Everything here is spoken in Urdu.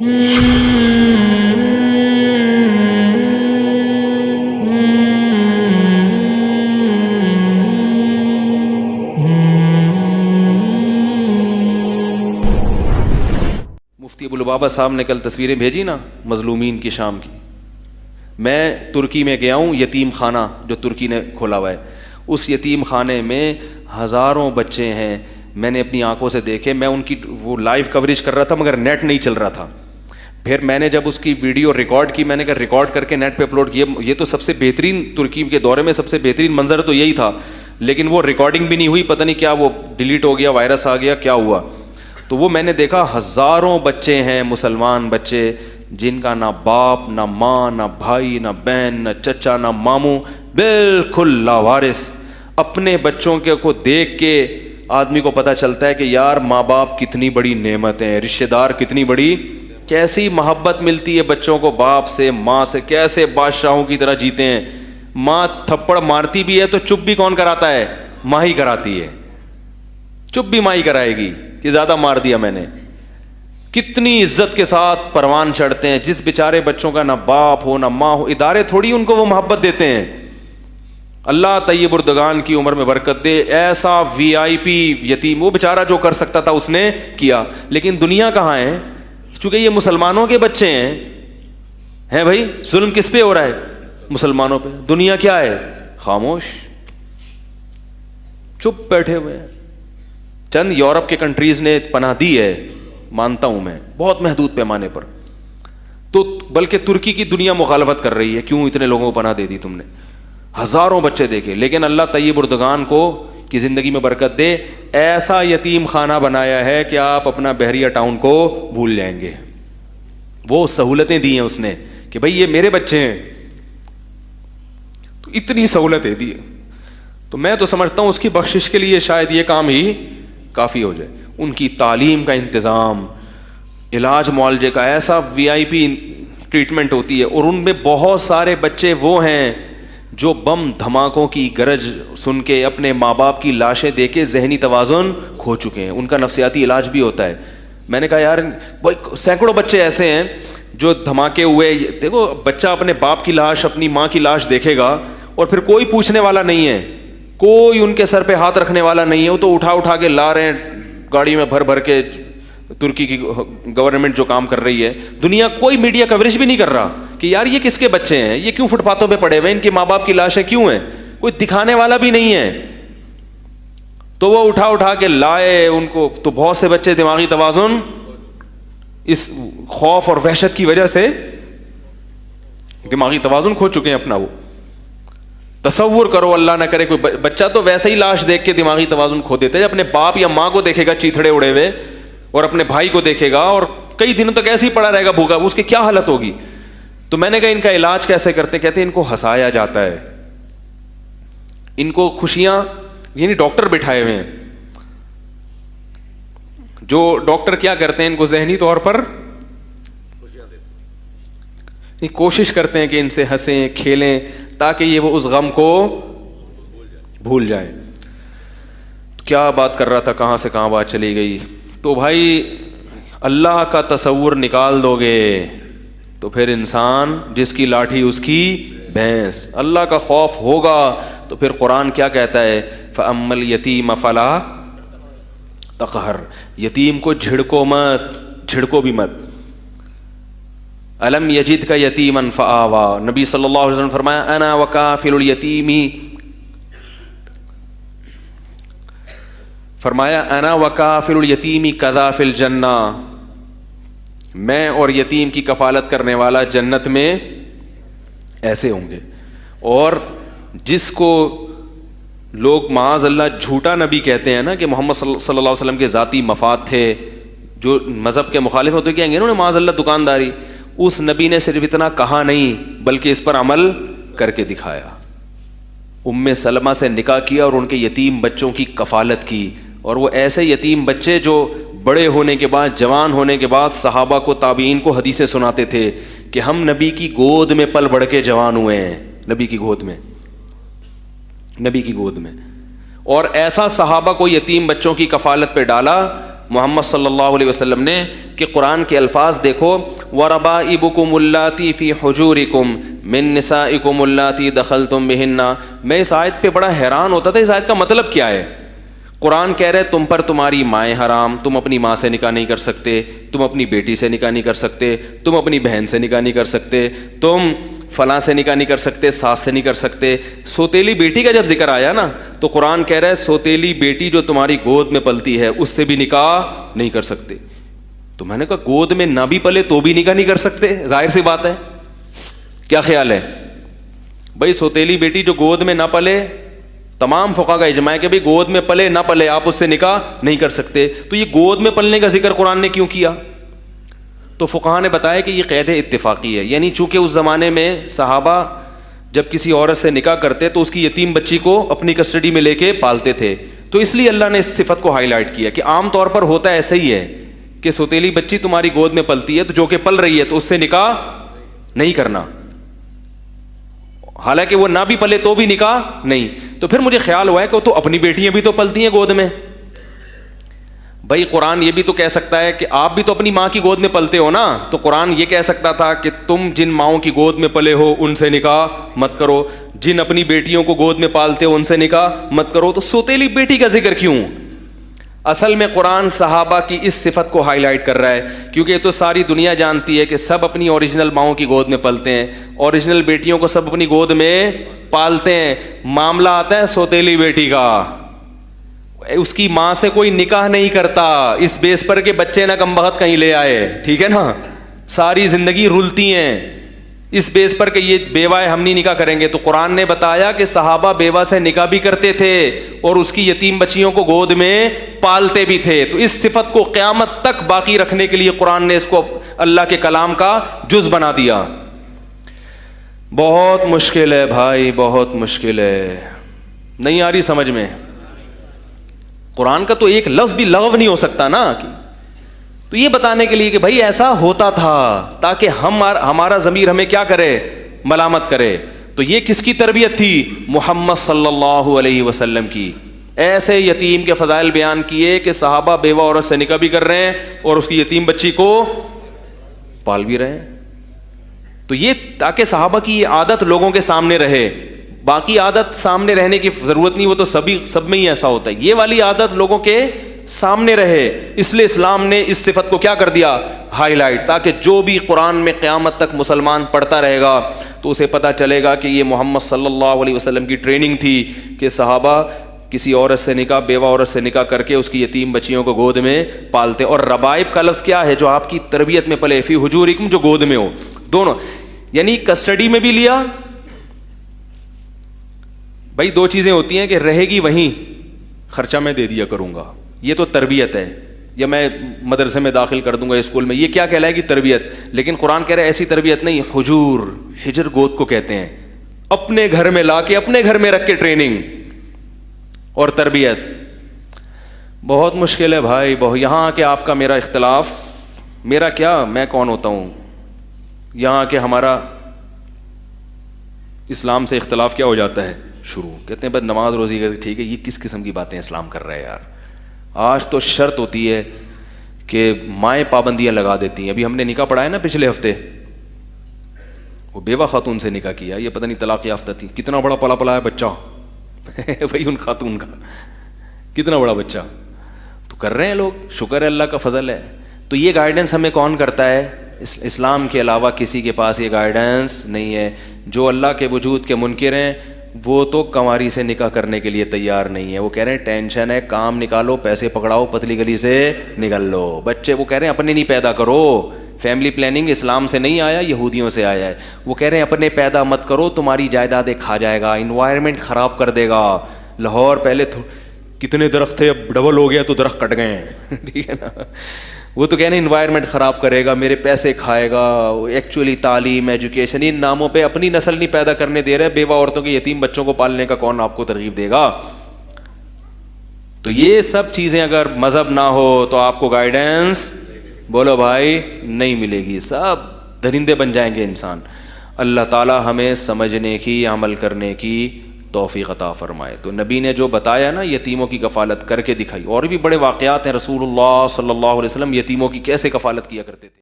مفتی ابوالبابا صاحب نے کل تصویریں بھیجی نا مظلومین کی شام کی. میں ترکی میں گیا ہوں, یتیم خانہ جو ترکی نے کھولا ہوا ہے, اس یتیم خانے میں ہزاروں بچے ہیں. میں نے اپنی آنکھوں سے دیکھے. میں ان کی وہ لائیو کوریج کر رہا تھا مگر نیٹ نہیں چل رہا تھا. پھر میں نے جب اس کی ویڈیو ریکارڈ کی, میں نے کہا ریکارڈ کر کے نیٹ پہ اپلوڈ کیا. یہ تو سب سے بہترین ترکی کے دورے میں سب سے بہترین منظر تو یہی تھا, لیکن وہ ریکارڈنگ بھی نہیں ہوئی. پتہ نہیں کیا وہ ڈیلیٹ ہو گیا, وائرس آ گیا, کیا ہوا. تو وہ میں نے دیکھا ہزاروں بچے ہیں, مسلمان بچے, جن کا نہ باپ نہ ماں نہ بھائی نہ بہن نہ چچا نہ ماموں, بالکل لاوارث. اپنے بچوں کے کو دیکھ کے آدمی کو پتہ چلتا ہے کہ یار ماں باپ کتنی بڑی نعمت ہیں, رشتہ دار کتنی بڑی, کیسی محبت ملتی ہے بچوں کو باپ سے ماں سے, کیسے بادشاہوں کی طرح جیتے ہیں. ماں تھپڑ مارتی بھی ہے تو چپ بھی کون کراتا ہے؟ ماں ہی کراتی ہے. چپ بھی ماں ہی کرائے گی کہ زیادہ مار دیا میں نے. کتنی عزت کے ساتھ پروان چڑھتے ہیں. جس بیچارے بچوں کا نہ باپ ہو نہ ماں ہو, ادارے تھوڑی ان کو وہ محبت دیتے ہیں. اللہ طیب اردگان کی عمر میں برکت دے. ایسا وی آئی پی یتیم, وہ بیچارہ جو کر سکتا تھا اس نے کیا. لیکن دنیا کہاں ہے؟ چونکہ یہ مسلمانوں کے بچے ہیں بھائی. ظلم کس پہ ہو رہا ہے؟ مسلمانوں پہ. دنیا کیا ہے؟ خاموش, چپ بیٹھے ہوئے ہیں. چند یورپ کے کنٹریز نے پناہ دی ہے, مانتا ہوں میں, بہت محدود پیمانے پر. تو بلکہ ترکی کی دنیا مخالفت کر رہی ہے, کیوں اتنے لوگوں کو پناہ دے دی تم نے. ہزاروں بچے دیکھے. لیکن اللہ طیب اردگان کو کی زندگی میں برکت دے, ایسا یتیم خانہ بنایا ہے کہ آپ اپنا بحریہ ٹاؤن کو بھول جائیں گے. وہ سہولتیں دی ہیں اس نے کہ بھئی یہ میرے بچے ہیں, تو اتنی سہولتیں دی. تو میں تو سمجھتا ہوں اس کی بخشش کے لیے شاید یہ کام ہی کافی ہو جائے. ان کی تعلیم کا انتظام, علاج معالجے کا, ایسا وی آئی پی ٹریٹمنٹ ہوتی ہے. اور ان میں بہت سارے بچے وہ ہیں جو بم دھماکوں کی گرج سن کے اپنے ماں باپ کی لاشیں دیکھ کے ذہنی توازن کھو چکے ہیں. ان کا نفسیاتی علاج بھی ہوتا ہے. میں نے کہا یار سینکڑوں بچے ایسے ہیں جو دھماکے ہوئے. دیکھو بچہ اپنے باپ کی لاش اپنی ماں کی لاش دیکھے گا اور پھر کوئی پوچھنے والا نہیں ہے, کوئی ان کے سر پہ ہاتھ رکھنے والا نہیں ہے. وہ تو اٹھا کے لا رہے ہیں گاڑی میں بھر کے. ترکی کی گورنمنٹ جو کام کر رہی ہے, دنیا کوئی میڈیا کوریج بھی نہیں کر رہا کہ یار یہ کس کے بچے ہیں, یہ کیوں فٹ پاتھوں پہ پڑے ہوئے, ان کے ماں باپ کی لاشیں کیوں ہیں, کوئی دکھانے والا بھی نہیں ہے. تو وہ اٹھا کے لائے ان کو. تو بہت سے بچے دماغی توازن اس خوف اور وحشت کی وجہ سے دماغی توازن کھو چکے ہیں اپنا. وہ تصور کرو, اللہ نہ کرے کوئی بچہ تو ویسے ہی لاش دیکھ کے دماغی توازن کھو دیتا ہے. اپنے باپ یا ماں کو دیکھے گا چیتھڑے اڑے ہوئے, اور اپنے بھائی کو دیکھے گا اور کئی دنوں تک ایسے ہی پڑا رہے گا بھوکا, اس کی کیا حالت ہوگی. تو میں نے کہا ان کا علاج کیسے کرتے؟ کہتے ہیں ان کو ہنسایا جاتا ہے, ان کو خوشیاں, یعنی ڈاکٹر بٹھائے ہوئے ہیں جو ڈاکٹر کیا کرتے ہیں, ان کو ذہنی طور پر کوشش کرتے ہیں کہ ان سے ہنسیں کھیلیں تاکہ یہ وہ اس غم کو بھول جائیں. تو کیا بات کر رہا تھا, کہاں سے کہاں بات چلی گئی. تو بھائی اللہ کا تصور نکال دو گے تو پھر انسان جس کی لاٹھی اس کی بھینس. اللہ کا خوف ہوگا تو پھر قرآن کیا کہتا ہے, فَأَمَّا الْيَتِيمَ فَلَا تَقْهَرْ, یتیم کو جھڑکو مت, جھڑکو بھی مت. الم یجد کا یتیمن فآوا, نبی صلی اللہ علیہ وسلم فرمایا انا وکافل الیتیم, فرمایا انا وکافل الیتیم کذا فی الجنہ, میں اور یتیم کی کفالت کرنے والا جنت میں ایسے ہوں گے. اور جس کو لوگ معاذ اللہ جھوٹا نبی کہتے ہیں نا کہ محمد صلی اللہ علیہ وسلم کے ذاتی مفاد تھے, جو مذہب کے مخالف ہوتے کہیں گے انہوں نے معاذ اللہ دکانداری, اس نبی نے صرف اتنا کہا نہیں بلکہ اس پر عمل کر کے دکھایا. ام سلمہ سے نکاح کیا اور ان کے یتیم بچوں کی کفالت کی. اور وہ ایسے یتیم بچے جو بڑے ہونے کے بعد, جوان ہونے کے بعد صحابہ کو تابعین کو حدیثیں سناتے تھے کہ ہم نبی کی گود میں پل بڑھ کے جوان ہوئے ہیں, نبی کی گود میں, نبی کی گود میں. اور ایسا صحابہ کو یتیم بچوں کی کفالت پہ ڈالا محمد صلی اللہ علیہ وسلم نے کہ قرآن کے الفاظ دیکھو، وَرَبَائِبُكُمُ اللَّاتِي فِي حُجُورِكُم مِّن نِّسَائِكُمُ اللَّاتِي دَخَلْتُم بِهِنَّ. میں اس آیت پہ بڑا حیران ہوتا تھا، اس آیت کا مطلب کیا ہے؟ قرآن کہہ رہے تم پر تمہاری مائیں حرام، تم اپنی ماں سے نکاح نہیں کر سکتے، تم اپنی بیٹی سے نکاح نہیں کر سکتے، تم اپنی بہن سے نکاح نہیں کر سکتے، تم فلاں سے نکاح نہیں کر سکتے، ساس سے نہیں کر سکتے. سوتیلی بیٹی کا جب ذکر آیا نا تو قرآن کہہ رہا ہے سوتیلی بیٹی جو تمہاری گود میں پلتی ہے اس سے بھی نکاح نہیں کر سکتے. تو میں نے کہا گود میں نہ بھی پلے تو بھی نکاح نہیں کر سکتے؟ ظاہر سی بات ہے. کیا خیال ہے بھائی؟ سوتیلی بیٹی جو گود میں نہ پلے، تمام فقہا کا اجماع ہے کہ بھائی گود میں پلے نہ پلے آپ اس سے نکاح نہیں کر سکتے. تو یہ گود میں پلنے کا ذکر قرآن نے کیوں کیا؟ تو فقہا نے بتایا کہ یہ قید اتفاقی ہے، یعنی چونکہ اس زمانے میں صحابہ جب کسی عورت سے نکاح کرتے تو اس کی یتیم بچی کو اپنی کسٹڈی میں لے کے پالتے تھے، تو اس لیے اللہ نے اس صفت کو ہائی لائٹ کیا کہ عام طور پر ہوتا ایسا ہی ہے کہ سوتیلی بچی تمہاری گود میں پلتی ہے تو جو کہ پل رہی ہے تو اس سے نکاح نہیں کرنا، حالانکہ وہ نہ بھی پلے تو بھی نکاح نہیں. تو پھر مجھے خیال ہوا ہے کہ وہ تو اپنی بیٹیاں بھی تو پلتی ہیں گود میں. بھائی قرآن یہ بھی تو کہہ سکتا ہے کہ آپ بھی تو اپنی ماں کی گود میں پلتے ہو نا، تو قرآن یہ کہہ سکتا تھا کہ تم جن ماؤں کی گود میں پلے ہو ان سے نکاح مت کرو، جن اپنی بیٹیوں کو گود میں پالتے ہو ان سے نکاح مت کرو. تو سوتیلی بیٹی کا ذکر کیوں؟ اصل میں قرآن صحابہ کی اس صفت کو ہائی لائٹ کر رہا ہے، کیونکہ یہ تو ساری دنیا جانتی ہے کہ سب اپنی اوریجنل ماؤں کی گود میں پلتے ہیں، اوریجنل بیٹیوں کو سب اپنی گود میں پالتے ہیں. معاملہ آتا ہے سوتیلی بیٹی کا، اس کی ماں سے کوئی نکاح نہیں کرتا اس بیس پر کہ بچے نہ کم بخت کہیں لے آئے، ٹھیک ہے نا، ساری زندگی رلتی ہیں اس بیس پر کہ یہ بیوہ ہے ہم نہیں نکاح کریں گے. تو قرآن نے بتایا کہ صحابہ بیوہ سے نکاح بھی کرتے تھے اور اس کی یتیم بچیوں کو گود میں پالتے بھی تھے. تو اس صفت کو قیامت تک باقی رکھنے کے لیے قرآن نے اس کو اللہ کے کلام کا جز بنا دیا. بہت مشکل ہے بھائی، بہت مشکل ہے، نہیں آ رہی سمجھ میں؟ قرآن کا تو ایک لفظ بھی لغو نہیں ہو سکتا نا. تو یہ بتانے کے لیے کہ بھائی ایسا ہوتا تھا تاکہ ہمارا ضمیر ہمیں کیا کرے؟ ملامت کرے. تو یہ کس کی تربیت تھی؟ محمد صلی اللہ علیہ وسلم کی. ایسے یتیم کے فضائل بیان کیے کہ صحابہ بیوہ عورت سے نکاح بھی کر رہے ہیں اور اس کی یتیم بچی کو پال بھی رہے ہیں. تو یہ تاکہ صحابہ کی یہ عادت لوگوں کے سامنے رہے. باقی عادت سامنے رہنے کی ضرورت نہیں، وہ تو سب میں ہی ایسا ہوتا ہے. یہ والی عادت لوگوں کے سامنے رہے، اس لیے اسلام نے اس صفت کو کیا کر دیا؟ ہائی لائٹ، تاکہ جو بھی قرآن میں قیامت تک مسلمان پڑھتا رہے گا تو اسے پتہ چلے گا کہ یہ محمد صلی اللہ علیہ وسلم کی ٹریننگ تھی کہ صحابہ کسی عورت سے نکاح، بیوہ عورت سے نکاح کر کے اس کی یتیم بچیوں کو گود میں پالتے. اور ربائب کا لفظ کیا ہے؟ جو آپ کی تربیت میں پلے، فی حجورکم، جو گود میں ہو. دونوں یعنی کسٹڈی میں بھی لیا. بھائی دو چیزیں ہوتی ہیں کہ رہے گی وہیں، خرچہ میں دے دیا کروں گا، یہ تو تربیت ہے، یا میں مدرسے میں داخل کر دوں گا اسکول میں، یہ کیا کہلائے گی؟ تربیت. لیکن قرآن کہہ رہا ہے ایسی تربیت نہیں. حجور، ہجر گود کو کہتے ہیں، اپنے گھر میں لا کے اپنے گھر میں رکھ کے ٹریننگ اور تربیت. بہت مشکل ہے بھائی. یہاں آ کے آپ کا میرا اختلاف، میرا کیا، میں کون ہوتا ہوں؟ یہاں آ کے ہمارا اسلام سے اختلاف کیا ہو جاتا ہے؟ شروع. کہتے ہیں بس نماز روزی کر، ٹھیک ہے، یہ کس قسم کی باتیں اسلام کر رہا ہے یار. آج تو شرط ہوتی ہے کہ مائیں پابندیاں لگا دیتی ہیں. ابھی ہم نے نکاح پڑھا ہے نا پچھلے ہفتے، وہ بیوہ خاتون سے نکاح کیا، یہ پتہ نہیں طلاق یافتہ تھی، کتنا بڑا پلا پلا ہے بچہ بھائی ان خاتون کا کتنا بڑا بچہ. تو کر رہے ہیں لوگ، شکر ہے اللہ کا فضل ہے. تو یہ گائیڈنس ہمیں کون کرتا ہے؟ اسلام کے علاوہ کسی کے پاس یہ گائیڈنس نہیں ہے. جو اللہ کے وجود کے منکر ہیں وہ تو کنواری سے نکاح کرنے کے لیے تیار نہیں ہے. وہ کہہ رہے ہیں ٹینشن ہے، کام نکالو، پیسے پکڑاؤ، پتلی گلی سے نکل لو. بچے وہ کہہ رہے ہیں اپنے نہیں پیدا کرو. فیملی پلاننگ اسلام سے نہیں آیا، یہودیوں سے آیا ہے. وہ کہہ رہے ہیں اپنے پیدا مت کرو، تمہاری جائیدادیں کھا جائے گا، انوائرمنٹ خراب کر دے گا. لاہور پہلے کتنے درخت تھے، اب ڈبل ہو گیا تو درخت کٹ گئے ہیں ٹھیک ہے نا. وہ تو کہہ رہے ہیں انوائرمنٹ خراب کرے گا، میرے پیسے کھائے گا. ایکچولی تعلیم، ایجوکیشن، ان ناموں پہ اپنی نسل نہیں پیدا کرنے دے رہے. بیوہ عورتوں کے یتیم بچوں کو پالنے کا کون آپ کو ترغیب دے گا؟ تو یہ سب چیزیں اگر مذہب نہ ہو تو آپ کو گائیڈنس، بولو بھائی، نہیں ملے گی. سب درندے بن جائیں گے انسان. اللہ تعالی ہمیں سمجھنے کی، عمل کرنے کی توفیق عطا فرمائے۔ تو نبی نے جو بتایا نا یتیموں کی کفالت کر کے دکھائی، اور بھی بڑے واقعات ہیں، رسول اللہ صلی اللہ علیہ وسلم یتیموں کی کیسے کفالت کیا کرتے تھے۔